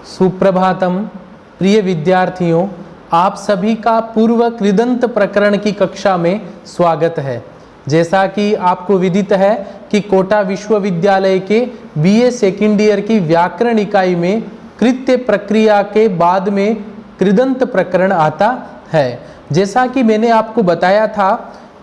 सुप्रभातम प्रिय विद्यार्थियों, आप सभी का पूर्व कृदंत प्रकरण की कक्षा में स्वागत है। जैसा कि आपको विदित है कि कोटा विश्वविद्यालय के बीए सेकेंड ईयर की व्याकरण इकाई में कृत्य प्रक्रिया के बाद में कृदंत प्रकरण आता है। जैसा कि मैंने आपको बताया था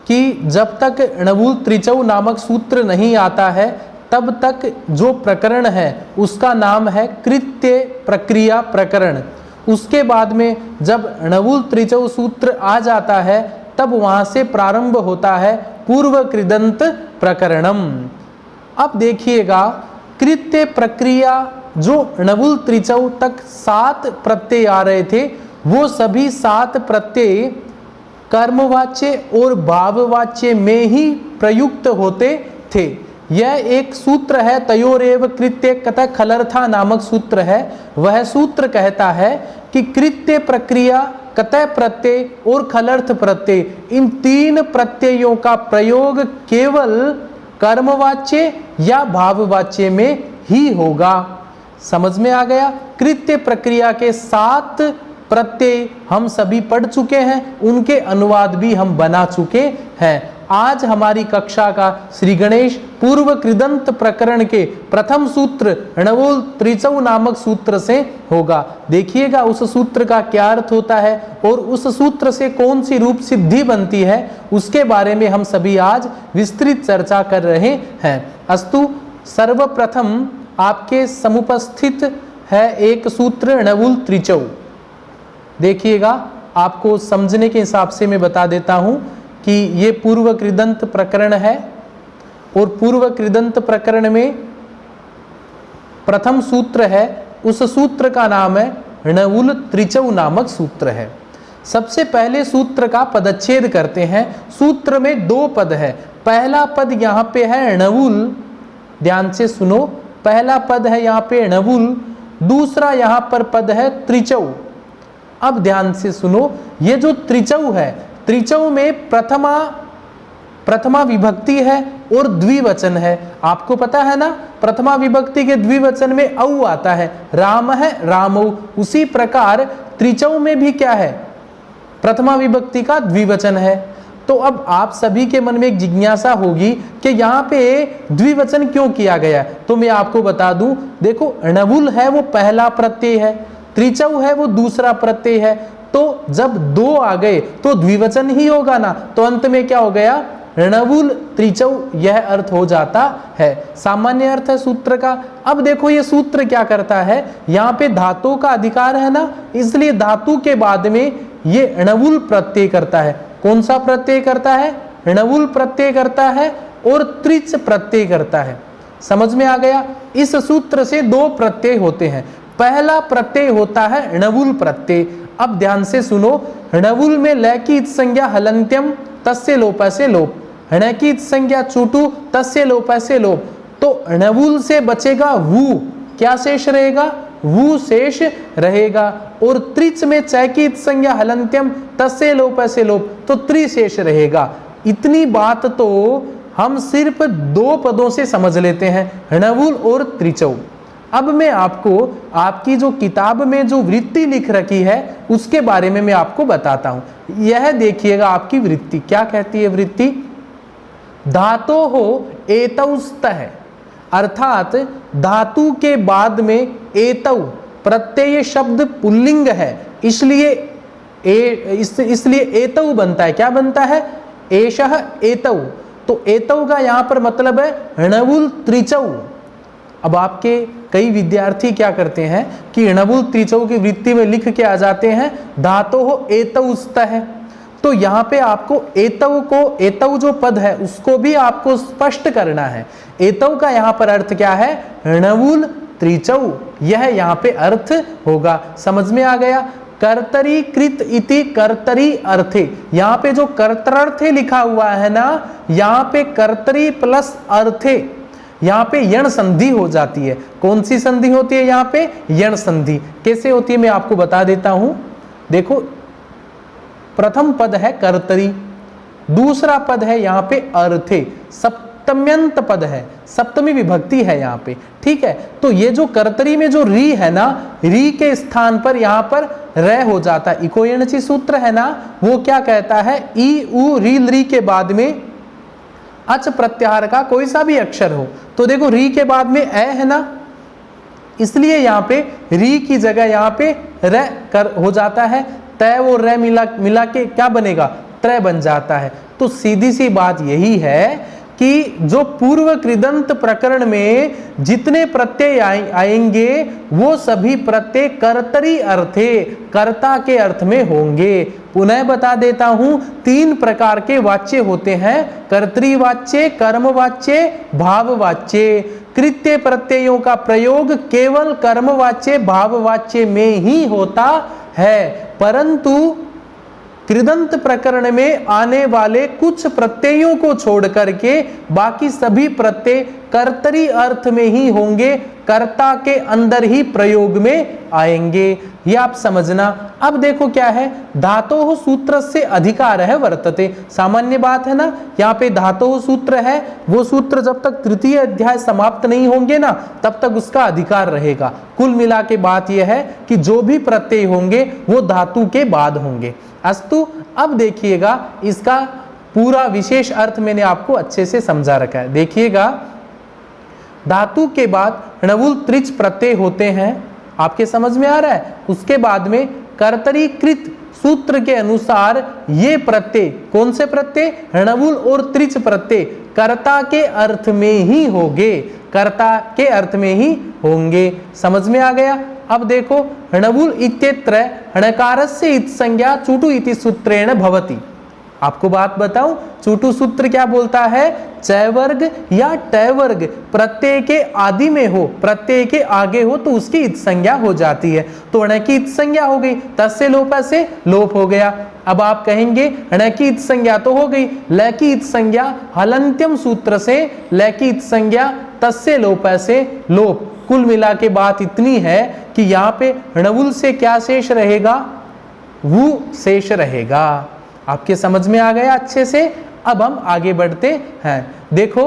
कि जब तक णवूल त्रिचौ नामक सूत्र नहीं आता है तब तक जो प्रकरण है उसका नाम है कृत्य प्रक्रिया प्रकरण। उसके बाद में जब णवूल त्रिचौ सूत्र आ जाता है तब वहां से प्रारंभ होता है पूर्व कृदंत प्रकरणम। अब देखिएगा, कृत्य प्रक्रिया जो णवूल त्रिचौ तक 7 प्रत्यय आ रहे थे वो सभी 7 प्रत्यय कर्मवाच्य और भाववाच्य में ही प्रयुक्त होते थे। यह एक सूत्र है, तयोरेव कृत्य कतः खलर्था नामक सूत्र है। वह सूत्र कहता है कि कृत्य प्रक्रिया, कतः प्रत्यय और खलर्थ प्रत्यय, इन 3 प्रत्ययों का प्रयोग केवल कर्मवाच्य या भाववाच्य में ही होगा। समझ में आ गया? कृत्य प्रक्रिया के 7 प्रत्यय हम सभी पढ़ चुके हैं, उनके अनुवाद भी हम बना चुके हैं। आज हमारी कक्षा का श्री गणेश पूर्व कृदंत प्रकरण के प्रथम सूत्र णवूल त्रिचौ नामक सूत्र से होगा। देखिएगा उस सूत्र का क्या अर्थ होता है और उस सूत्र से कौन सी रूप सिद्धि बनती है, उसके बारे में हम सभी आज विस्तृत चर्चा कर रहे हैं। अस्तु, सर्वप्रथम आपके समुपस्थित है एक सूत्र णवूल त्रिचौ। देखिएगा, आपको समझने के हिसाब से मैं बता देता हूं कि ये पूर्व कृदंत प्रकरण है और पूर्व कृदंत प्रकरण में प्रथम सूत्र है, उस सूत्र का नाम है णवूल त्रिचौ नामक सूत्र है। सबसे पहले सूत्र का पदच्छेद करते हैं। सूत्र में 2 पद है। पहला पद यहाँ पे है णवूल, ध्यान से सुनो, पहला पद है यहाँ पे णवूल, दूसरा यहाँ पर पद है त्रिचौ। अब ध्यान से सुनो, ये जो त्रिचौ है, त्रिचौ में प्रथमा विभक्ति है और द्विवचन है। आपको पता है ना, प्रथमा विभक्ति के द्विवचन में औ आता है, राम है रामौ। उसी प्रकार त्रिचौ में भी क्या है, प्रथमा विभक्ति का द्विवचन है। तो अब आप सभी के मन में एक जिज्ञासा होगी कि यहाँ पे द्विवचन क्यों किया गया है। तो मैं आपको बता दूं, देखो णवूल है वो पहला प्रत्यय है, त्रिचौ है वो दूसरा प्रत्यय है, तो जब 2 आ गए तो द्विवचन ही होगा ना। तो अंत में क्या हो गया, णवूल त्रिचौ, यह अर्थ हो जाता है। सामान्य अर्थ है सूत्र का। अब देखो ये सूत्र क्या करता है, यहाँ पे धातु का अधिकार है ना, इसलिए धातु के बाद में ये णवूल प्रत्यय करता है। कौन सा प्रत्यय करता है? णवूल प्रत्यय करता है और त्रिच प्रत्यय करता है। समझ में आ गया? इस सूत्र से 2 प्रत्यय होते हैं। पहला प्रत्यय होता है णवूल प्रत्यय। अब ध्यान से सुनो, णवूल में ल की इत् संज्ञा हलन्त्यम तस्य लोप से लोप, ण की इत् संज्ञा चुटु तस्य लोप से लोप। तो णवूल से बचेगा वु, क्या शेष रहेगा? वु शेष रहेगा। और त्रिच में च की इत् संज्ञा हलन्त्यम तस्य लोप से लोप, तो त्रि शेष रहेगा। इतनी बात तो हम सिर्फ 2 पदों से समझ लेते हैं, णवूल और त्रिचौ। अब मैं आपको आपकी जो किताब में जो वृत्ति लिख रखी है उसके बारे में मैं आपको बताता हूं। यह देखिएगा आपकी वृत्ति क्या कहती है। वृत्ति धातो हो एतौस्तः, अर्थात धातु के बाद में एतौ प्रत्यय शब्द पुल्लिंग है, इसलिए एतौ बनता है। क्या बनता है? एषः एतौ। तो एतौ का यहां पर मतलब है णवूल त्रिचौ। अब आपके कई विद्यार्थी क्या करते हैं कि णवूल त्रिचौ की वृत्ति में लिख के आ जाते हैं धातो हो एतौस्तः। तो यहाँ पे आपको एतौ को, एतौ जो पद है उसको भी आपको स्पष्ट करना है। एतौ का यहाँ पर अर्थ क्या है? णवूल त्रिचौ, यह यहाँ पे अर्थ होगा। समझ में आ गया? कर्तरी कृत इति कर्तरी अर्थे, यहाँ पे जो कर्तरार्थे लिखा हुआ है ना, यहाँ पे कर्तरी प्लस अर्थे, यहाँ पे यण संधि हो जाती है। कौन सी संधि होती है यहाँ पे? यण संधि। कैसे होती है मैं आपको बता देता हूं। देखो, प्रथम पद है कर्तरी, दूसरा पद है यहाँ पे अर्थे। सब सप्तम्यंत पद है, सप्तमी विभक्ति है यहाँ पे, ठीक है। तो ये जो कर्तरी में जो री है ना, री के स्थान पर यहाँ पर र हो जाता है। इको एणची सूत्र है ना, वो क्या कहता है, ई उ री री के बाद में अच प्रत्याहार का कोई सा भी अक्षर हो, तो देखो री के बाद में ए है ना, इसलिए यहाँ पे री की जगह यहाँ पे र कर हो जाता है। तय और र मिला के क्या बनेगा, त्रय बन जाता है। तो सीधी सी बात यही है कि जो पूर्व कृदंत प्रकरण में जितने प्रत्यय आएंगे वो सभी प्रत्यय कर्तरी अर्थे, कर्ता के अर्थ में होंगे। पुनः बता देता हूं, 3 प्रकार के वाच्य होते हैं, कर्तरी वाच्य, कर्म वाच्य, भाव वाच्य। कृत्य प्रत्ययों का प्रयोग केवल कर्म वाच्य, भाव वाच्य में ही होता है, परंतु कृदंत प्रकरण में आने वाले कुछ प्रत्ययों को छोड़ करके बाकी सभी प्रत्यय कर्तरी अर्थ में ही होंगे, कर्ता के अंदर ही प्रयोग में आएंगे। ये आप समझना। अब देखो क्या है, धातोः सूत्र से अधिकार है वर्तते, सामान्य बात है ना। यहाँ पे धातोः सूत्र है, वो सूत्र जब तक तृतीय अध्याय समाप्त नहीं होंगे ना तब तक उसका अधिकार रहेगा। कुल मिला के बात यह है कि जो भी प्रत्यय होंगे वो धातु के बाद होंगे। अस्तु, अब देखिएगा इसका पूरा विशेष अर्थ मैंने आपको अच्छे से समझा रखा है। देखिएगा, धातु के बाद णवुल त्रिच प्रत्यय होते हैं, आपके समझ में आ रहा है। उसके बाद में कर्तरीकृत सूत्र के अनुसार ये प्रत्यय, कौन से प्रत्यय, णवुल और त्रिच प्रत्यय कर्ता के अर्थ में ही होंगे, कर्ता के अर्थ में ही होंगे। समझ में आ गया। अब देखो, णवुल इत्यत्र णकारस्य इत संज्ञा चुटु इति सूत्रेण भवति। आपको बात बताऊं, चुटु सूत्र क्या बोलता है, च वर्ग या ट वर्ग प्रत्यय के आदि में हो, प्रत्यय के आगे हो तो उसकी इत संज्ञा हो जाती है। तो ण की इत संज्ञा हो गई, तस्य लोप से लोप हो गया। अब आप कहेंगे ण की इत संज्ञा तो हो गई, ल की इत संज्ञा हलंत्यम सूत्र से, ल की इत संज्ञा तस्य लोप से लोप। कुल मिला के बात इतनी है कि यहाँ पे णवुल से क्या शेष रहेगा, वु शेष रहेगा। आपके समझ में आ गया अच्छे से। अब हम आगे बढ़ते हैं। देखो,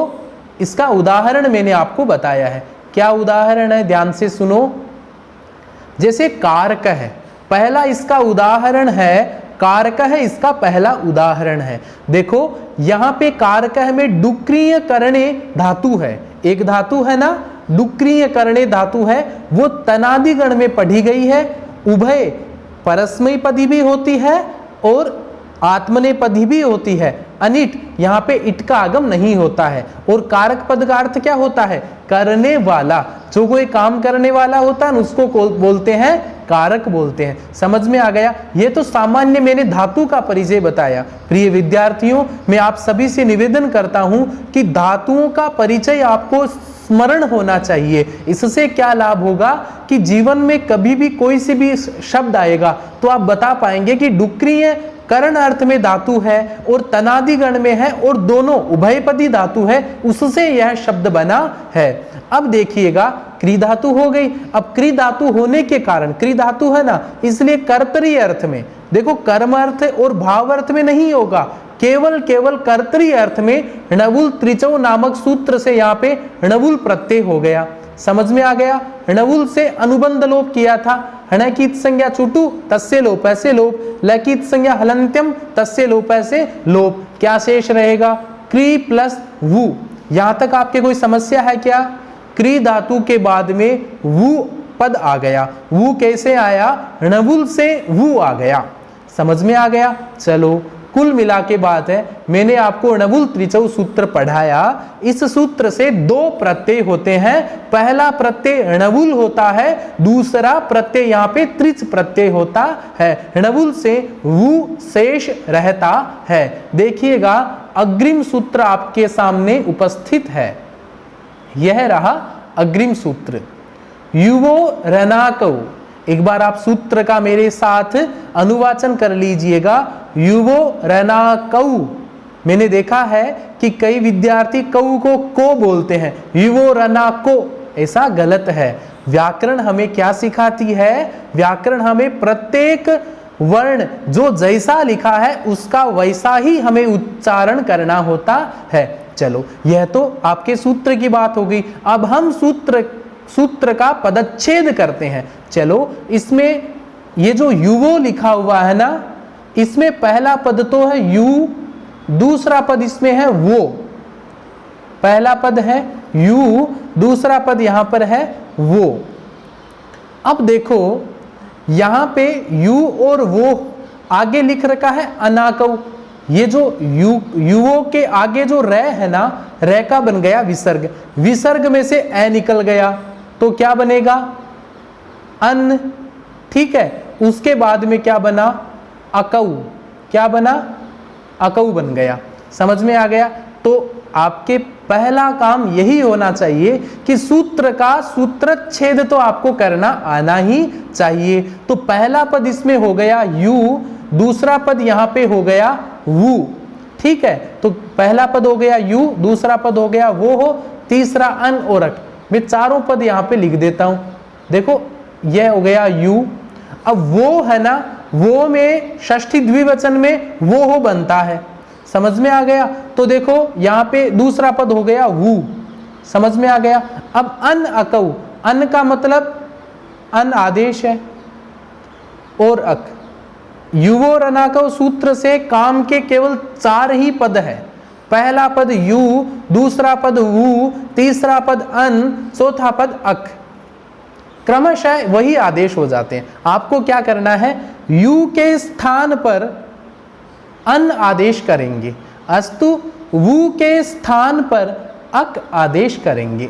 इसका उदाहरण मैंने आपको बताया है। क्या उदाहरण है, ध्यान से सुनो। जैसे कारक है, पहला इसका उदाहरण है, कारक है इसका पहला उदाहरण है। देखो यहाँ पे कारक में डुक्रिय करणे धातु है, एक धातु है ना, डुक्रिय करणे धातु है, वो तनादि गण में पढ़ी गई है। उभय परस्मयी पदी भी होती है और आत्मनेपदी भी होती है। अनिट, यहाँ पे इट का आगम नहीं होता है। और कारक पद का अर्थ क्या होता है, करने वाला। जो कोई काम करने वाला होता है उसको बोलते हैं कारक बोलते हैं। समझ में आ गया। ये तो सामान्य मैंने धातु का परिचय बताया। प्रिय विद्यार्थियों, मैं आप सभी से निवेदन करता हूं कि धातुओं का परिचय आपको स्मरण होना चाहिए। इससे क्या लाभ होगा कि जीवन में कभी भी कोई से भी शब्द आएगा तो आप बता पाएंगे कि डुक्रिय करण अर्थ में धातु है और तनादि गण में है और दोनों उभयपदी धातु है, उससे यह शब्द बना है। अब देखिएगा, क्री धातु हो गई। अब क्री धातु होने के कारण, क्री धातु है ना, इसलिए कर्तरी अर्थ में, देखो कर्म अर्थ और भाव अर्थ में नहीं होगा, केवल कर्तरी अर्थ में णवुल त्रिचौ नामक सूत्र से यहाँ पे णवुल प्रत्यय हो गया। समझ में आ गया। णवुल से अनुबंध लोप किया था। ण की संज्ञा चुटु तस्य लोप ऐसे लोप, ल की संज्ञा हलंत्यम तस्य लोप ऐसे लोप। क्या शेष रहेगा, क्री प्लस वु। यहां तक आपके कोई समस्या है क्या? क्री धातु के बाद में वु पद आ गया। वु कैसे आया, णवुल से वु आ गया। समझ में आ गया। चलो, कुल मिला के बात है, मैंने आपको णवुल त्रिचौ सूत्र पढ़ाया। इस सूत्र से दो प्रत्यय होते हैं। पहला प्रत्यय णवुल होता है, दूसरा प्रत्यय यहाँ पे त्रिच प्रत्यय होता है। णवुल से वु शेष रहता है। देखिएगा, अग्रिम सूत्र आपके सामने उपस्थित है। यह रहा अग्रिम सूत्र, युवो रनाकौ। एक बार आप सूत्र का मेरे साथ अनुवाचन कर लीजिएगा। युवो रनाकौ। मैंने देखा है कि कई विद्यार्थी कौ को बोलते हैं, युवो रनाको। ऐसा गलत है। व्याकरण हमें क्या सिखाती है? व्याकरण हमें प्रत्येक वर्ण जो जैसा लिखा है उसका वैसा ही हमें उच्चारण करना होता है। चलो यह तो आपके सूत्र की बात हो गई। अब हम सूत्र का पदच्छेद करते हैं। चलो इसमें ये जो युवो लिखा हुआ है ना, इसमें पहला पद तो है यू, दूसरा पद इसमें है वो। पहला पद है यू, दूसरा पद यहां पर है वो। अब देखो यहां पे यू और वो आगे लिख रखा है अनाकऊ। ये जो युवो के आगे जो रे है ना, रे का बन गया विसर्ग, विसर्ग में से ए निकल गया तो क्या बनेगा अन, ठीक है। उसके बाद में क्या बना अकऊ, क्या बना अकऊ बन गया। समझ में आ गया। तो आपके पहला काम यही होना चाहिए कि सूत्र का सूत्रच्छेद तो आपको करना आना ही चाहिए। तो पहला पद इसमें हो गया यू, दूसरा पद यहां पे हो गया वू, ठीक है। तो पहला पद हो गया यू, दूसरा पद हो गया वो हो, तीसरा अन और अक। मैं चारों पद यहां पे लिख देता हूं। देखो यह हो गया यू। अब वो है ना, वो में षष्ठी द्विवचन में वो हो बनता है। समझ में आ गया। तो देखो यहां पे दूसरा पद हो गया वू, समझ में आ गया। अब अन अकऊ, अन का मतलब अन आदेश है और अक। युवो और अनाकऊ सूत्र से काम के केवल 4 ही पद है। पहला पद यू, दूसरा पद वू, तीसरा पद अन, चौथा पद अक। क्रमशः वही आदेश हो जाते हैं। आपको क्या करना है, यू के स्थान पर अन आदेश करेंगे, अस्तु वू के स्थान पर अक आदेश करेंगे।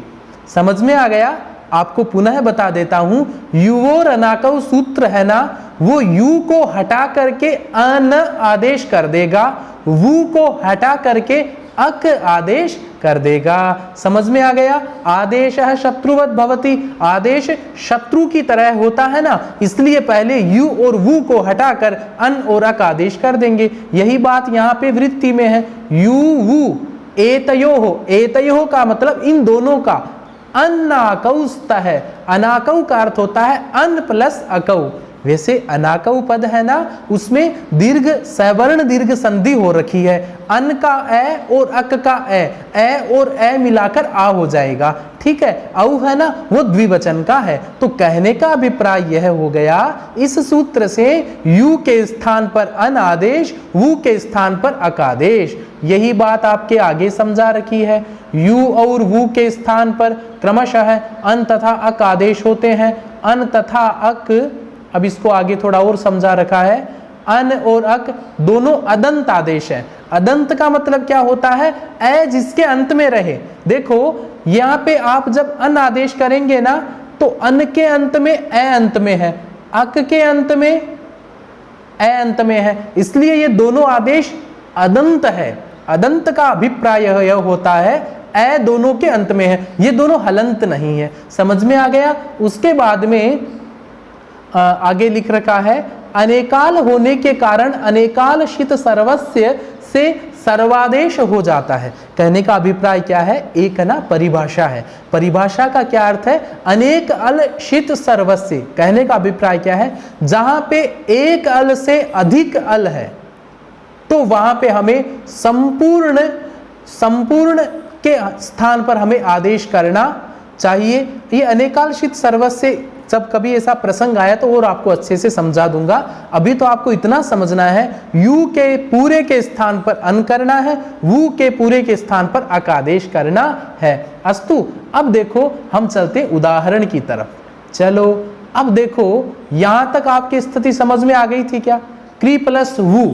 समझ में आ गया। आपको पुनः बता देता हूं, युवो अनाकऊ सूत्र है ना, वो यू को हटा करके अन आदेश कर देगा, वू को हटा करके अक आदेश कर देगा। समझ में आ गया। आदेश है शत्रुवत भवति, आदेश शत्रु की तरह होता है ना, इसलिए पहले यू और वू को हटाकर अन और अक आदेश कर देंगे। यही बात यहाँ पे वृत्ति में है। यू वू एतयोः, एतयोः का मतलब इन दोनों का। अनाकौस्त है, अनाकऊ का अर्थ होता है अन प्लस अकऊ। वैसे अनाकऊ पद है ना, उसमें दीर्घ सवर्ण दीर्घ संधि हो रखी है। अन का ए और अक का ए और ए मिलाकर आ हो जाएगा, ठीक है। औ है ना, वो द्विवचन का है। तो कहने का अभिप्राय यह हो गया, इस सूत्र से यू के स्थान पर अन आदेश, वू के स्थान पर अक आदेश। यही बात आपके आगे समझा रखी है। यू और वू के स्थान पर क्रमशः अन तथा अक आदेश होते हैं। अन तथा अक, अब इसको आगे थोड़ा और समझा रखा है। अन और अक दोनों अदंत आदेश हैं। अदंत का मतलब क्या होता है, ए जिसके अंत में रहे। देखो यहां पे आप जब अन आदेश करेंगे ना, तो अन के अंत में ए अंत में है, अक के अंत में ए अंत में है, इसलिए ये दोनों आदेश अदंत है। अदंत का अभिप्राय यह होता है ए दोनों के अंत में है, ये दोनों हलंत नहीं है। समझ में आ गया। उसके बाद में आगे लिख रखा है, अनेकाल होने के कारण अनेकालशित सर्वस्य से सर्वादेश हो जाता है। कहने का अभिप्राय क्या है, एक ना परिभाषा है। परिभाषा का क्या अर्थ है, अनेक अल शित सर्वस्य। कहने का अभिप्राय क्या है, जहां पे एक अल से अधिक अल है तो वहां पे हमें संपूर्ण के स्थान पर हमें आदेश करना चाहिए। ये अनेकालशित सर्वस्य जब कभी ऐसा प्रसंग आया तो और आपको अच्छे से समझा दूंगा। अभी तो आपको इतना समझना है, यू के पूरे के स्थान पर अन करना है, वू के पूरे के स्थान पर अक आदेश करना है। अस्तु, अब देखो हम चलते उदाहरण की तरफ। चलो अब देखो, यहां तक आपकी स्थिति समझ में आ गई थी क्या। क्री प्लस वू,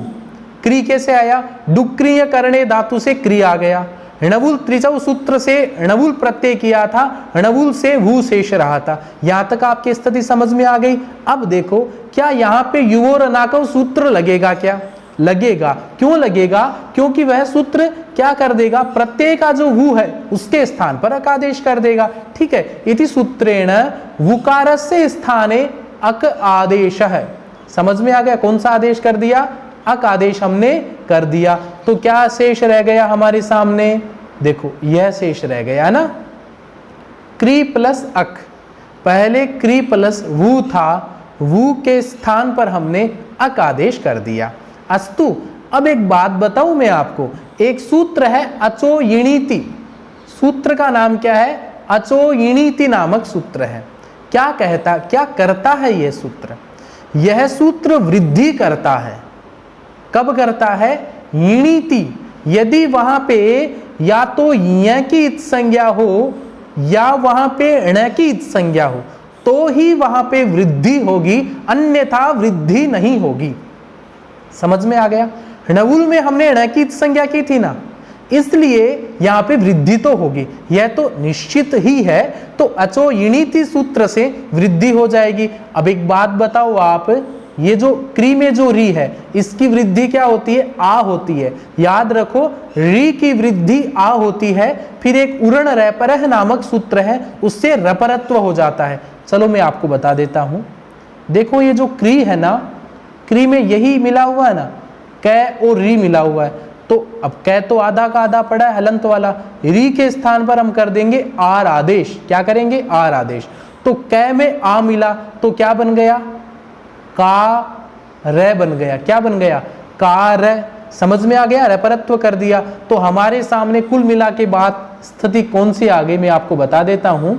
क्री कैसे आया, डुक्रिय करणे धातु से क्री आ गया। णवुल त्रिचौ सूत्र से णवुल प्रत्यय किया था, णवुल से वू शेष रहा था। यहां तक आपकी स्थिति समझ में आ गई। अब देखो, क्या यहां पे युवोर अनाकव सूत्र लगेगा क्या, लगेगा। क्यों लगेगा, क्योंकि वह सूत्र क्या कर देगा, प्रत्यय का जो वू है उसके स्थान पर अक आदेश कर देगा। ठीक है, इति सूत्रेण वुकारस्य स्थाने अक आदेश है। समझ में आ गया, कौन सा आदेश कर दिया, अक आदेश हमने कर दिया। तो क्या शेष रह गया हमारे सामने, देखो यह शेष रह गया ना, क्री प्लस अक। पहले क्री प्लस वू था, वू के स्थान पर हमने अक आदेश कर दिया। अस्तु, अब एक बात बताऊं मैं आपको, एक सूत्र है अचो यिणीति, सूत्र का नाम क्या है? अचो यिणीति नामक सूत्र है। क्या करता है यह सूत्र? यह सूत्र वृद्धि करता है। कब करता है? यिणीति, यदि वहां पे या तो य की इत संज्ञा हो या वहां पे ण की इत संज्ञा हो तो ही वहां पे वृद्धि होगी, अन्यथा वृद्धि नहीं होगी। समझ में आ गया? णवुल में हमने ण की इत संज्ञा की थी ना, इसलिए यहां पे वृद्धि तो होगी, यह तो निश्चित ही है। तो अचो यिणीति सूत्र से वृद्धि हो जाएगी। अब एक बात बताओ आप, ये जो क्री में जो री है इसकी वृद्धि क्या होती है? आ होती है। याद रखो, री की वृद्धि आ होती है, फिर एक उरण रैपरह नामक सूत्र है, उससे रपरत्व हो जाता है। चलो मैं आपको बता देता हूं। देखो ये जो क्री है ना, क्री में यही मिला हुआ है ना, कै और री मिला हुआ है। तो अब कै तो आधा का आधा पड़ा है हलंत वाला, री के स्थान पर हम कर देंगे आर आदेश। क्या करेंगे? आर आदेश। तो कै में आ मिला तो क्या बन गया? का रे बन गया। क्या बन गया? का रे। समझ में आ गया? रपरत्व कर दिया। तो हमारे सामने कुल मिला के बाद स्थिति कौन सी आ गई मैं आपको बता देता हूं।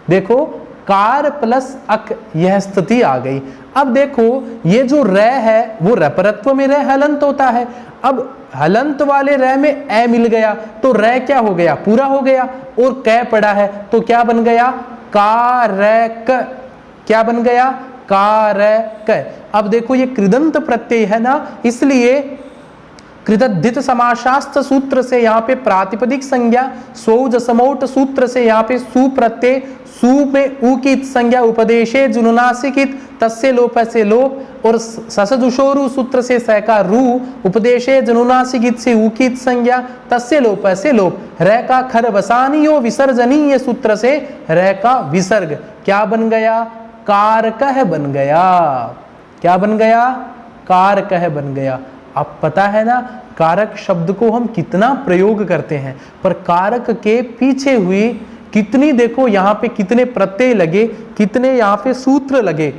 देखो, कार प्लस अक, यह स्थिति आ गई। अब देखो ये जो रे है वो रपरत्व में रे हलंत होता है। अब हलंत वाले रे में ए मिल गया तो रे क्या हो गया? पूरा हो गया। और कै पड़ा है तो क्या बन गया? का रे क। क्या बन गया? कारक। अब देखो ये कृदंत प्रत्यय है ना, इसलिए कृतद्धित समासास्त्र सूत्र से यहाँ पे प्रातिपदिक संज्ञा, स्वौज समौट सूत्र से यहाँ पे सु प्रत्यय, सु में उ की संज्ञा उपदेशे जुनुनासिकित तस्य लोप से लोप, और ससजुषोरु सूत्र से सैका रू उपदेशे जनुनासिकित से उ की संज्ञा तस्य लोप से लोप। रै का खर वसानियो विसर्जनीय सूत्र से रै का विसर्ग। क्या बन गया? कारकह बन गया। क्या बन गया? कारकह बन गया। अब पता है ना कारक शब्द को हम कितना प्रयोग करते हैं, पर कारक के पीछे हुई कितनी, देखो यहाँ पे कितने प्रत्यय लगे, कितने यहाँ पे सूत्र लगे,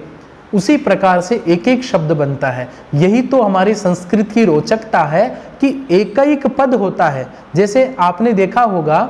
उसी प्रकार से एक एक शब्द बनता है। यही तो हमारी संस्कृत की रोचकता है कि एक एक पद होता है। जैसे आपने देखा होगा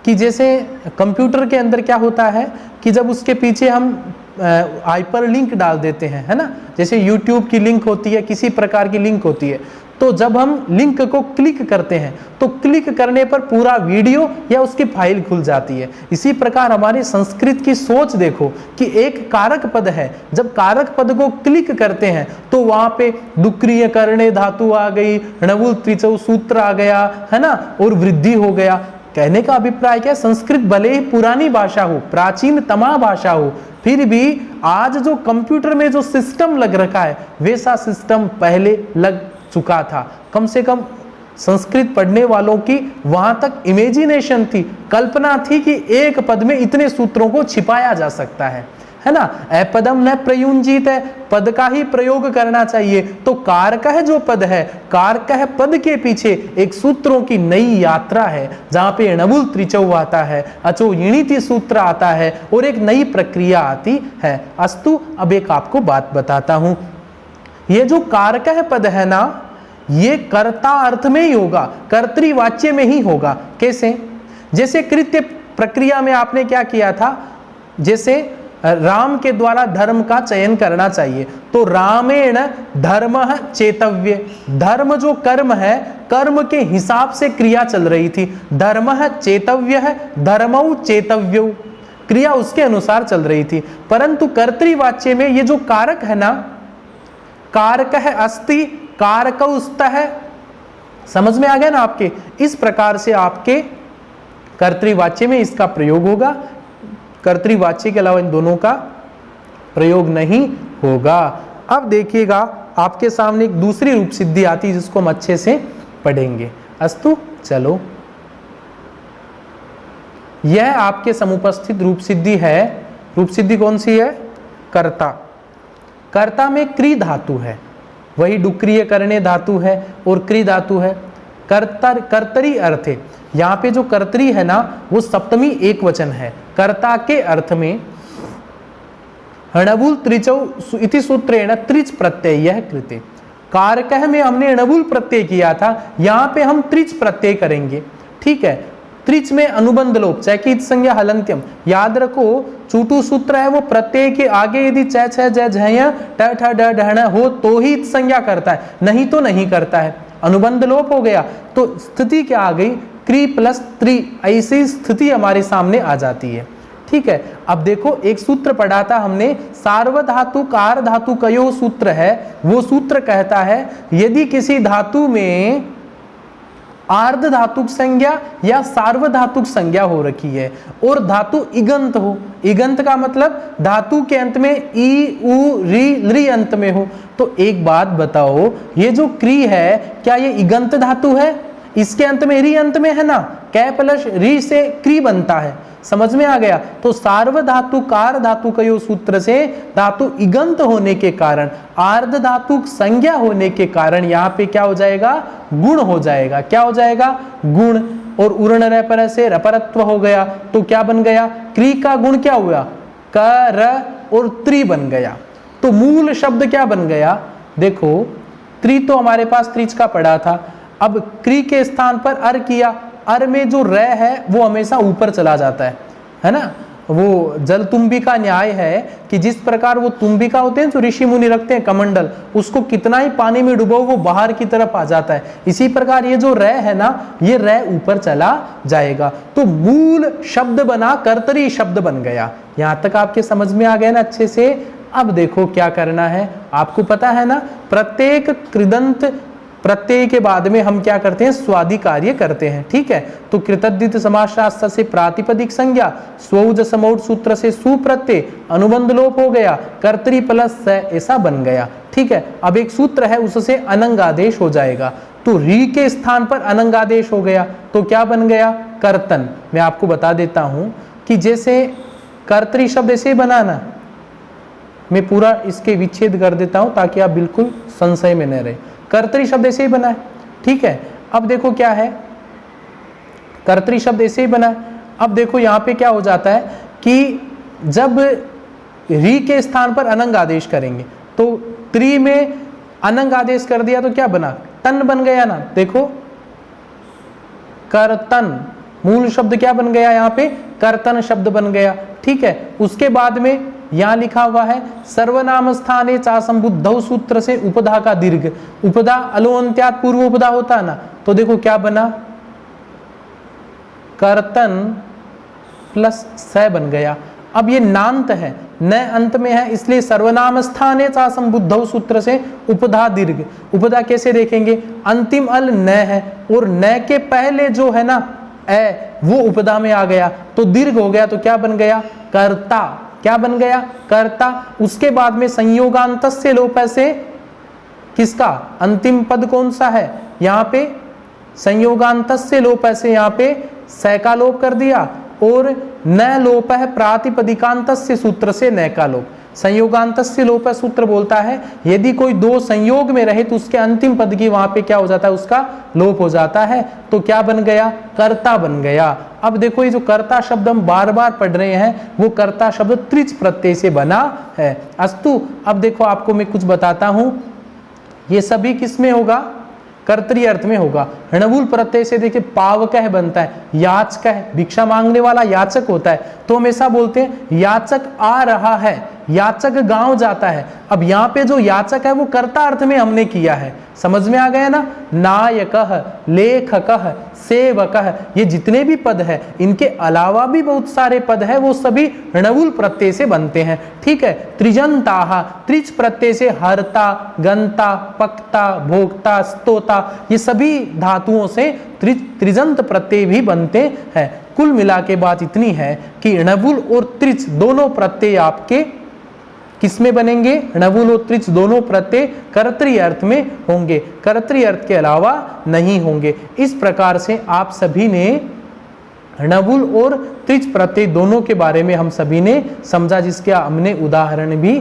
कि जैसे कंप्यूटर के अंदर क्या होता है कि जब उसके पीछे हम हाइपर लिंक डाल देते हैं, है ना, जैसे YouTube की लिंक होती है, किसी प्रकार की लिंक होती है, तो जब हम लिंक को क्लिक करते हैं तो क्लिक करने पर पूरा वीडियो या उसकी फाइल खुल जाती है। इसी प्रकार हमारी संस्कृत की सोच देखो कि एक कारक पद है, जब कारक पद को क्लिक करते हैं तो वहां पे डुक्रिय करणे धातु आ गई, णवुल त्रिचौ सूत्र आ गया, है ना, और वृद्धि हो गया। कहने का अभिप्राय क्या? संस्कृत भले ही पुरानी भाषा हो, प्राचीनतमा भाषा हो, फिर भी आज जो कंप्यूटर में जो सिस्टम लग रखा है वैसा सिस्टम पहले लग चुका था। कम से कम संस्कृत पढ़ने वालों की वहां तक इमेजिनेशन थी, कल्पना थी कि एक पद में इतने सूत्रों को छिपाया जा सकता है ना। अपदम न प्रयुंजित है, पद का ही प्रयोग करना चाहिए। तो कारकह जो पद है, कारकह पद के पीछे एक सूत्रों की नई यात्रा है, जहां पे णवुल त्रिचौ आता है, अचो यिणीति सूत्र आता है और एक नई प्रक्रिया आती है। अस्तु, अब एक आपको बात बताता हूं। ये जो कारकह पद है ना, ये कर्ता अर्थ में ही होगा, कर्तृवाच्य में ही होगा। कैसे? जैसे कृत्य प्रक्रिया में आपने क्या किया था, जैसे राम के द्वारा धर्म का चयन करना चाहिए, तो रामेण धर्मः चेतव्य। धर्म जो कर्म है, कर्म के हिसाब से क्रिया चल रही थी। धर्मः चेतव्य है, धर्मौ चेतव्यो, क्रिया उसके अनुसार चल रही थी। परंतु कर्तृवाच्य में ये जो कारक है ना, कारकः अस्ति कारकौ स्तः, समझ में आ गया ना आपके? इस प्रकार से आपके कर्तृवाच्य में इसका प्रयोग होगा, कर्तृवाच्य के अलावा इन दोनों का प्रयोग नहीं होगा। अब देखिएगा आपके सामने एक दूसरी रूप सिद्धि आती है जिसको हम अच्छे से पढ़ेंगे। अस्तु, चलो, यह आपके समुपस्थित रूप सिद्धि है। रूप सिद्धि कौन सी है? कर्ता। कर्ता में क्री धातु है, वही डुक्रिय करने धातु है और क्री धातु है। कर्तरी अर्थ है, यहाँ पे जो कर्तरी है ना वो सप्तमी एक वचन है। कर्ता के अर्थ में णवुल त्रिचौ इति सूत्रेण त्रिच प्रत्यय कृते। कारकः में हमने णवुल प्रत्यय किया था, यहां पे हम त्रिच प्रत्यय करेंगे। ठीक है, त्रिच में अनुबंध लोप, चैकित संज्ञा हलंत्यम, याद रखो चूटू सूत्र है वो प्रत्यय के आगे यदि च छ ज झ ट ठ ड ढ हो तो ही संज्ञा करता है, नहीं तो नहीं करता है। अनुबंध लोप हो गया तो स्थिति क्या आ गई, क्री प्लस त्रि, ऐसी स्थिति हमारे सामने आ जाती है। ठीक है, अब देखो एक सूत्र पढ़ा था हमने, सार्वधातु कार धातु कयो सूत्र है, वो सूत्र कहता है यदि किसी धातु में आर्ध धातुक संज्ञा या सार्वधातुक संज्ञा हो रखी है और धातु इगंत हो, इगंत का मतलब धातु के अंत में ई उ री ली अंत में हो, तो एक बात बताओ ये जो क्री है क्या ये इगंत धातु है? इसके अंत में री अंत में है ना, कै प्लस री से क्री बनता है, समझ में आ गया। तो सार्वधातु कार धातु कयो सूत्र से धातु इगंत होने के कारण, आर्ध धातु संज्ञा होने के कारण यहाँ पे क्या हो जाएगा, गुण हो जाएगा। क्या हो जाएगा, गुण। और उर्ण रपर से रपरत्व हो गया तो क्या बन गया, क्री का गुण क्या हुआ, क र और त्रि बन गया। तो मूल शब्द क्या बन गया, देखो त्रि तो हमारे पास त्रिच का पड़ा था, अब क्री के स्थान पर अर किया, अर में जो र है वो हमेशा ऊपर चला जाता है ना। वो जल तुम्बिका न्याय है कि जिस प्रकार वो तुम्बिका होते हैं जो ऋषि मुनि रखते हैं कमंडल, उसको कितना ही पानी में डुबो वो बाहर की तरफ आ जाता है, इसी प्रकार ये जो र है ना, ये र ऊपर चला जाएगा। तो मूल शब्द बना कर्तरी शब्द बन गया। यहां तक आपके समझ में आ गया ना अच्छे से। अब देखो क्या करना है, आपको पता है ना प्रत्येक कृदंत प्रत्यय के बाद में हम क्या करते हैं, स्वादि कार्य करते हैं। ठीक है, तो कृतद्धित समास शास्त्र से प्रातिपदिक संज्ञा, स्वौज समौट सूत्र से सुप्रत्यय, अनुबंध लोप हो गया, कर्तरी प्लस स ऐसा बन गया। ठीक है, अब एक सूत्र है उससे अनंगादेश हो जाएगा, तो री के स्थान पर अनंगादेश हो गया तो क्या बन गया, कर्तन। मैं आपको बता देता हूं कि जैसे कर्तरी शब्द ऐसे बनाना, मैं पूरा इसके विच्छेद कर देता हूं ताकि आप बिल्कुल संशय में न रहे। कर्तरी शब्द ऐसे ही बना है। ठीक है, अब देखो क्या है, कर्तरी शब्द ऐसे ही बना है। अब देखो यहाँ पे क्या हो जाता है कि जब री के स्थान पर अनंग आदेश करेंगे तो त्रि में अनंग आदेश कर दिया तो क्या बना, तन बन गया ना। देखो कर्तन, मूल शब्द क्या बन गया, यहाँ पे कर्तन शब्द बन गया। ठीक है, उसके बाद में यहां लिखा हुआ है सर्वनाम स्थाने चा संबुद्धौ सूत्र से उपधा का दीर्घ, उपधा अलोन्त्यात पूर्व उपधा होता है ना, तो देखो क्या बना, कर्तन प्लस स बन गया। अब ये नांत है, न अंत में है, इसलिए सर्वनाम स्थाने चा संबुद्धौ सूत्र से उपधा दीर्घ। उपधा कैसे देखेंगे, अंतिम अल न है और न के पहले जो है ना ए वो उपधा में आ गया तो दीर्घ हो गया, तो क्या बन गया, कर्ता। क्या बन गया, कर्ता। उसके बाद में संयोगांतस्य लोप से किसका, अंतिम पद कौन सा है, यहाँ पे संयोगांतस्य लोप से यहाँ पे स का लोप कर दिया और न लोप है प्रातिपदिकांतस्य सूत्र से न का लोप। संयोगांतस्य लोप सूत्र बोलता है यदि कोई दो संयोग में रहे तो उसके अंतिम पद की वहां पे क्या हो जाता है, उसका लोप हो जाता है। तो क्या बन गया, कर्ता बन गया। अब देखो ये जो कर्ता शब्द हम बार बार पढ़ रहे हैं वो कर्ता शब्द त्रिच प्रत्यय से बना है। अस्तु, अब देखो आपको मैं कुछ बताता हूं, ये सभी किस में होगा, कर्तरी अर्थ में होगा। णवुल प्रत्यय से देखिए पावकः बनता है, याचकः भिक्षा मांगने वाला याचक होता है, तो हमेशा बोलते हैं याचक आ रहा है, याचक गांव जाता है। अब यहाँ पे जो याचक है वो कर्ता अर्थ में हमने किया है, समझ में आ गया ना। नायकः, लेखकः, सेवकः, ये जितने भी पद है इनके अलावा भी बहुत सारे पद है, वो सभी णवुल प्रत्यय से बनते हैं। ठीक है, त्रिजंताः, त्रिच प्रत्यय से हर्ता, गंता, पक्ता, भोक्ता, स्तोता, ये सभी धातुओं से त्रिजंत प्रत्यय भी बनते हैं। कुल मिला के बात इतनी है कि णवुल और त्रिच दोनों प्रत्यय आपके किसमें बनेंगे, णवुल और त्रिच दोनों प्रत्यय कर्तरी अर्थ में होंगे, कर्तरी अर्थ के अलावा नहीं होंगे। इस प्रकार से आप सभी ने णवुल और त्रिच प्रत्यय दोनों के बारे में हम सभी ने समझा, जिसके हमने उदाहरण भी